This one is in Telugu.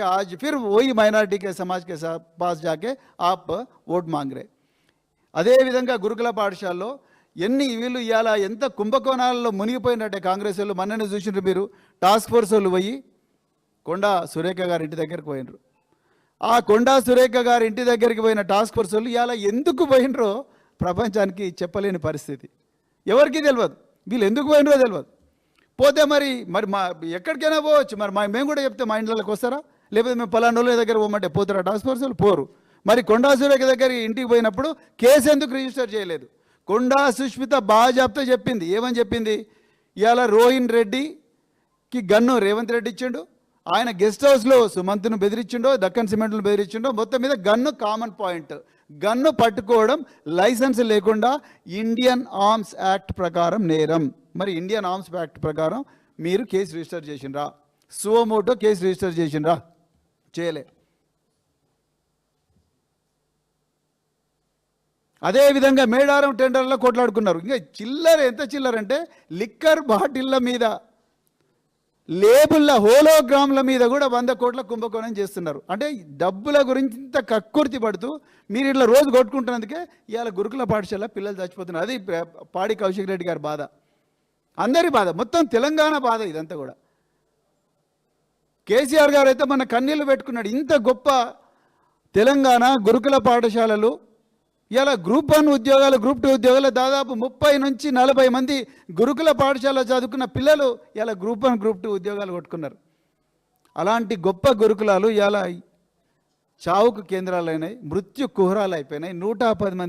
आज फिर वही माइनॉरिटी के समाज के पास जाके आप ఓట్ మాంగ్ रहे అదేవిధంగా గురుకుల పాఠశాలలో ఎన్ని వీళ్ళు ఇవాళ ఎంత కుంభకోణాలలో మునిగిపోయినట్టే కాంగ్రెస్ వాళ్ళు మొన్ననే చూసినారు మీరు టాస్క్ ఫోర్స్ వాళ్ళు పోయి కొండా సురేఖ గారి ఇంటి దగ్గరికి పోయినరు ఆ కొండా సురేఖ గారి ఇంటి దగ్గరికి పోయిన టాస్క్ ఫోర్స్ వాళ్ళు ఇవాళ ఎందుకు పోయినరో ప్రపంచానికి చెప్పలేని పరిస్థితి ఎవరికి తెలియదు వీళ్ళు ఎందుకు పోయినరో తెలియదు పోతే మరి మా ఎక్కడికైనా పోవచ్చు మరి మేము కూడా చెప్తే మా ఇంట్లోకి వస్తారా లేకపోతే మేము పలానోళ్ళ దగ్గర పోమంటే పోతారా టాస్క్ ఫోర్స్ వాళ్ళు పోరు మరి కొండా సురేఖ దగ్గర ఇంటికి పోయినప్పుడు కేసు ఎందుకు రిజిస్టర్ చేయలేదు కొండా సుష్మిత బాజాబ్తో చెప్పింది ఏమని చెప్పింది ఇవాళ రోహిన్ రెడ్డికి గన్ను రేవంత్ రెడ్డి ఇచ్చిండు ఆయన గెస్ట్ హౌస్లో సుమంత్ను బెదిరించిండో దక్కన్ సిమెంట్ను బెదిరించిండో మొత్తం మీద గన్ను కామన్ పాయింట్ గన్ను పట్టుకోవడం లైసెన్స్ లేకుండా ఇండియన్ ఆర్మ్స్ యాక్ట్ ప్రకారం నేరం మరి ఇండియన్ ఆర్మ్స్ యాక్ట్ ప్రకారం మీరు కేసు రిజిస్టర్ చేసిండ్రా సువోమోటో కేసు రిజిస్టర్ చేసిండ్రా చేయలే అదేవిధంగా మేడారం టెండర్లో కొట్లాడుకున్నారు ఇంకా చిల్లర ఎంత చిల్లరంటే లిక్కర్ బాటిళ్ళ మీద లేబుల్ల హోలోగ్రామ్ల మీద కూడా 100 కోట్ల కుంభకోణం చేస్తున్నారు అంటే డబ్బుల గురించి ఇంత కక్కుర్తి పడుతూ మీరు ఇట్లా రోజు కొట్టుకుంటున్నందుకే ఇవాళ గురుకుల పాఠశాల పిల్లలు చచ్చిపోతున్నారు అది పాడి కౌశిక్ రెడ్డి గారి బాధ అందరి బాధ మొత్తం తెలంగాణ బాధ ఇదంతా కూడా కేసీఆర్ గారు అయితే మన కన్నీళ్ళు పెట్టుకున్నాడు ఇంత గొప్ప తెలంగాణ గురుకుల పాఠశాలలు ఇలా గ్రూప్ 1 ఉద్యోగాలు గ్రూప్ 2 ఉద్యోగాలు దాదాపు 30 నుంచి 40 మంది గురుకుల పాఠశాల చదువుకున్న పిల్లలు ఇలా గ్రూప్ 1 గ్రూప్ 2 ఉద్యోగాలు కొట్టుకున్నారు అలాంటి గొప్ప గురుకులాలు ఇలా చావుకు కేంద్రాలు అయినాయి మృత్యు కుహరాలు అయిపోయినాయి 110 మంది